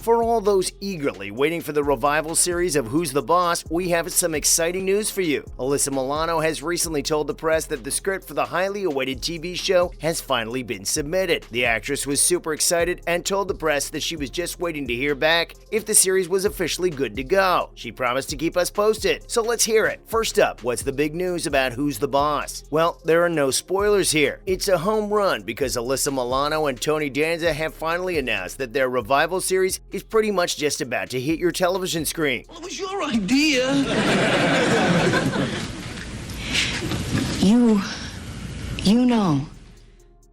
For all those eagerly waiting for the revival series of Who's the Boss, we have some exciting news for you. Alyssa Milano has recently told the press that the script for the highly awaited TV show has finally been submitted. The actress was super excited and told the press that she was just waiting to hear back if the series was officially good to go. She promised to keep us posted, so let's hear it. First up, what's the big news about Who's the Boss? Well, there are no spoilers here. It's a home run because Alyssa Milano and Tony Danza have finally announced that their revival series is pretty much just about to hit your television screen. Well, it was your idea. You know.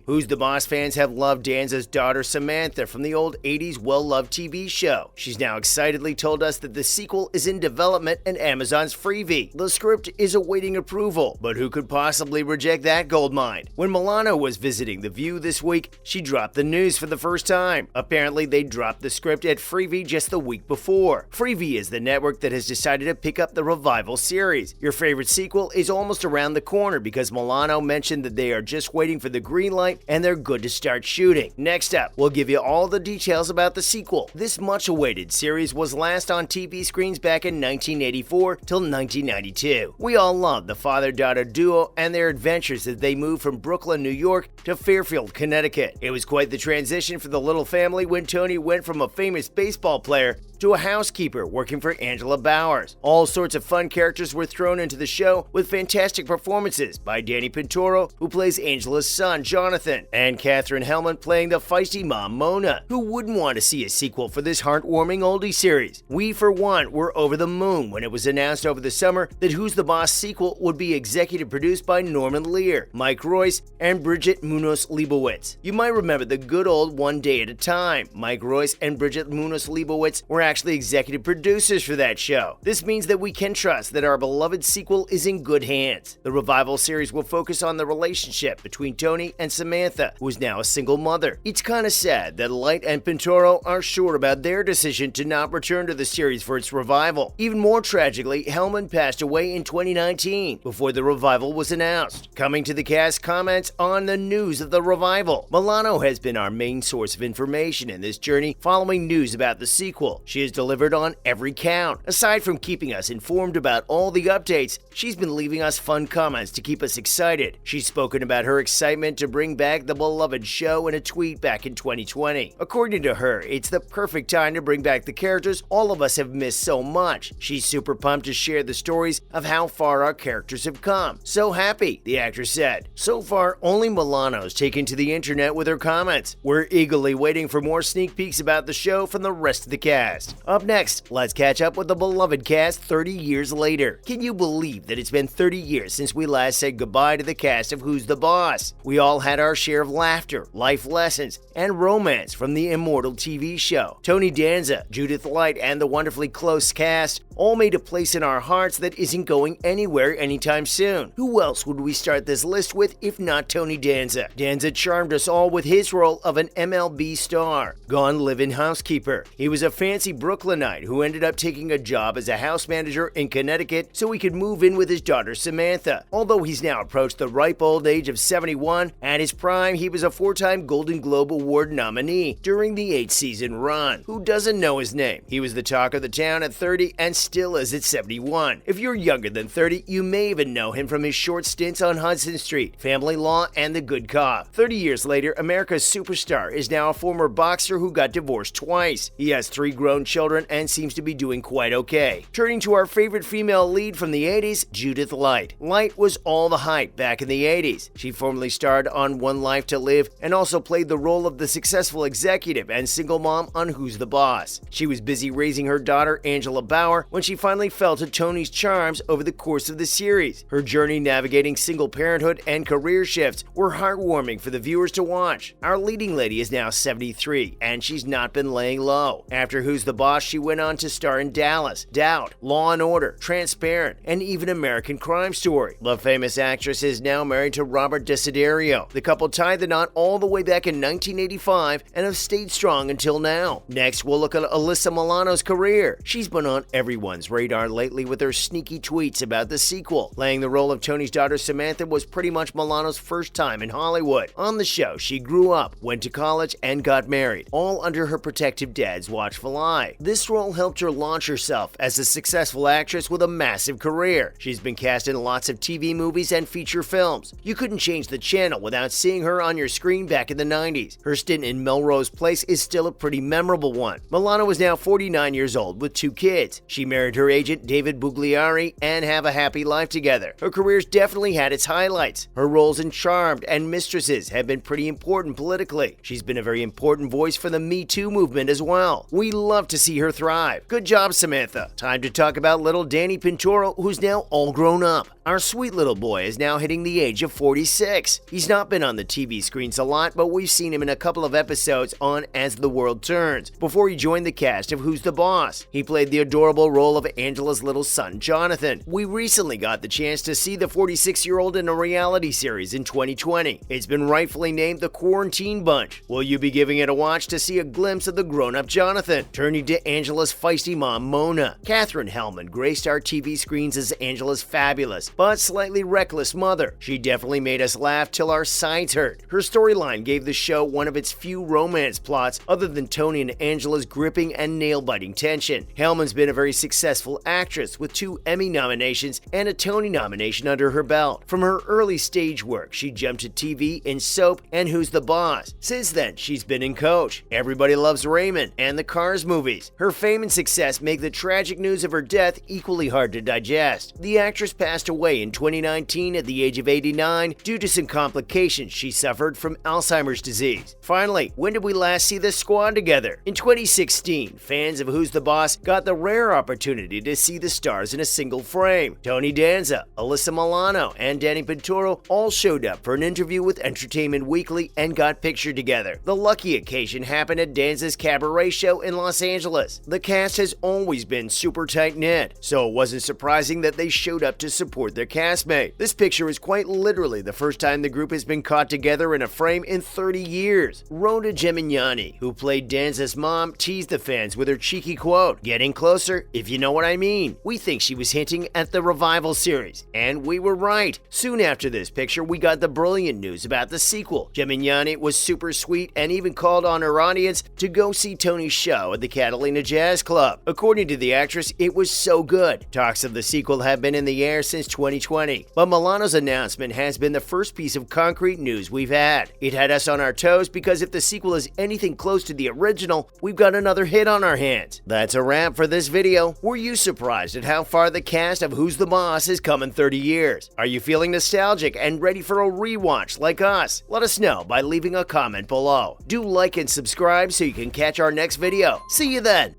Who's the Boss fans have loved Danza's daughter Samantha from the old 80s well-loved TV show. She's now excitedly told us that the sequel is in development in Amazon's Freevee. The script is awaiting approval, but who could possibly reject that goldmine? When Milano was visiting The View this week, she dropped the news for the first time. Apparently, they dropped the script at Freevee just the week before. Freevee is the network that has decided to pick up the revival series. Your favorite sequel is almost around the corner because Milano mentioned that they are just waiting for the green light and they're good to start shooting. Next up, we'll give you all the details about the sequel. This much-awaited series was last on TV screens back in 1984 till 1992. We all loved the father-daughter duo and their adventures as they moved from Brooklyn, New York to Fairfield, Connecticut. It was quite the transition for the little family when Tony went from a famous baseball player to a housekeeper working for Angela Bowers. All sorts of fun characters were thrown into the show with fantastic performances by Danny Pintoro, who plays Angela's son, Jonathan, and Katherine Hellman playing the feisty mom, Mona. Who wouldn't want to see a sequel for this heartwarming oldie series? We, for one, were over the moon when it was announced over the summer that Who's the Boss sequel would be executive produced by Norman Lear, Mike Royce, and Bridget Munoz-Leibowitz. You might remember the good old One Day at a Time. Mike Royce and Bridget Munoz-Leibowitz were actually executive producers for that show. This means that we can trust that our beloved sequel is in good hands. The revival series will focus on the relationship between Tony and Samantha, who is now a single mother. It's kinda sad that Light and Pintoro are sure about their decision to not return to the series for its revival. Even more tragically, Hellman passed away in 2019 before the revival was announced. Coming to the cast comments on the news of the revival. Milano has been our main source of information in this journey following news about the sequel. She has delivered on every count. Aside from keeping us informed about all the updates, she's been leaving us fun comments to keep us excited. She's spoken about her excitement to bring back the beloved show in a tweet back in 2020. According to her, it's the perfect time to bring back the characters all of us have missed so much. She's super pumped to share the stories of how far our characters have come. So happy, the actress said. So far, only Milano's taken to the internet with her comments. We're eagerly waiting for more sneak peeks about the show from the rest of the cast. Up next, let's catch up with the beloved cast 30 years later. Can you believe that it's been 30 years since we last said goodbye to the cast of Who's the Boss? We all had our share of laughter, life lessons, and romance from the immortal TV show. Tony Danza, Judith Light, and the wonderfully close cast all made a place in our hearts that isn't going anywhere anytime soon. Who else would we start this list with if not Tony Danza? Danza charmed us all with his role of an MLB star, gone live-in housekeeper. He was a fancy Brooklynite who ended up taking a job as a house manager in Connecticut so he could move in with his daughter Samantha. Although he's now approached the ripe old age of 71, at his prime he was a 4-time Golden Globe Award nominee during the 8-season run. Who doesn't know his name? He was the talk of the town at 30 and still is at 71. If you're younger than 30, you may even know him from his short stints on Hudson Street, Family Law, and The Good Cop. 30 years later, America's superstar is now a former boxer who got divorced twice. He has 3 grown children and seems to be doing quite okay. Turning to our favorite female lead from the 80s, Judith Light. Light was all the hype back in the 80s. She formerly starred on One Life to Live and also played the role of the successful executive and single mom on Who's the Boss. She was busy raising her daughter, Angela Bauer, when she finally fell to Tony's charms over the course of the series. Her journey navigating single parenthood and career shifts were heartwarming for the viewers to watch. Our leading lady is now 73, and she's not been laying low. After Who's the Boss, she went on to star in Dallas, Doubt, Law & Order, Transparent, and even American Crime Story. The famous actress is now married to Robert Desiderio. The couple tied the knot all the way back in 1985 and have stayed strong until now. Next, we'll look at Alyssa Milano's career. She's been on everyone's everyone's radar lately with her sneaky tweets about the sequel. Playing the role of Tony's daughter Samantha was pretty much Milano's first time in Hollywood. On the show, she grew up, went to college, and got married, all under her protective dad's watchful eye. This role helped her launch herself as a successful actress with a massive career. She's been cast in lots of TV movies and feature films. You couldn't change the channel without seeing her on your screen back in the 90s. Her stint in Melrose Place is still a pretty memorable one. Milano is now 49 years old with 2 kids. She married her agent David Bugliari and have a happy life together. Her career's definitely had its highlights. Her roles in Charmed and Mistresses have been pretty important politically. She's been a very important voice for the Me Too movement as well. We love to see her thrive. Good job, Samantha. Time to talk about little Danny Pinturo, who's now all grown up. Our sweet little boy is now hitting the age of 46. He's not been on the TV screens a lot, but we've seen him in a couple of episodes on As the World Turns, before he joined the cast of Who's the Boss. He played the adorable role of Angela's little son, Jonathan. We recently got the chance to see the 46-year-old in a reality series in 2020. It's been rightfully named The Quarantine Bunch. Will you be giving it a watch to see a glimpse of the grown-up Jonathan, turning to Angela's feisty mom, Mona? Katherine Hellman graced our TV screens as Angela's fabulous, but slightly reckless mother. She definitely made us laugh till our sides hurt. Her storyline gave the show one of its few romance plots other than Tony and Angela's gripping and nail-biting tension. Hellman's been a very successful actress with 2 Emmy nominations and a Tony nomination under her belt. From her early stage work, she jumped to TV in Soap and Who's the Boss. Since then, she's been in Coach, Everybody Loves Raymond, and the Cars movies. Her fame and success make the tragic news of her death equally hard to digest. The actress passed away in 2019 at the age of 89 due to some complications she suffered from Alzheimer's disease. Finally, when did we last see the squad together? In 2016, fans of Who's the Boss got the rare opportunity to see the stars in a single frame. Tony Danza, Alyssa Milano, and Danny Pinturo all showed up for an interview with Entertainment Weekly and got pictured together. The lucky occasion happened at Danza's cabaret show in Los Angeles. The cast has always been super tight-knit, so it wasn't surprising that they showed up to support their castmate. This picture is quite literally the first time the group has been caught together in a frame in 30 years. Rhoda Gemignani, who played Danza's mom, teased the fans with her cheeky quote, "Getting closer, if you know what I mean." We think she was hinting at the revival series, and we were right. Soon after this picture, we got the brilliant news about the sequel. Gemignani was super sweet and even called on her audience to go see Tony's show at the Catalina Jazz Club. According to the actress, it was so good. Talks of the sequel have been in the air since 2020, but Milano's announcement has been the first piece of concrete news we've had. It had us on our toes because if the sequel is anything close to the original, we've got another hit on our hands. That's a wrap for this video. Were you surprised at how far the cast of Who's the Boss has come in 30 years? Are you feeling nostalgic and ready for a rewatch like us? Let us know by leaving a comment below. Do like and subscribe so you can catch our next video. See you then!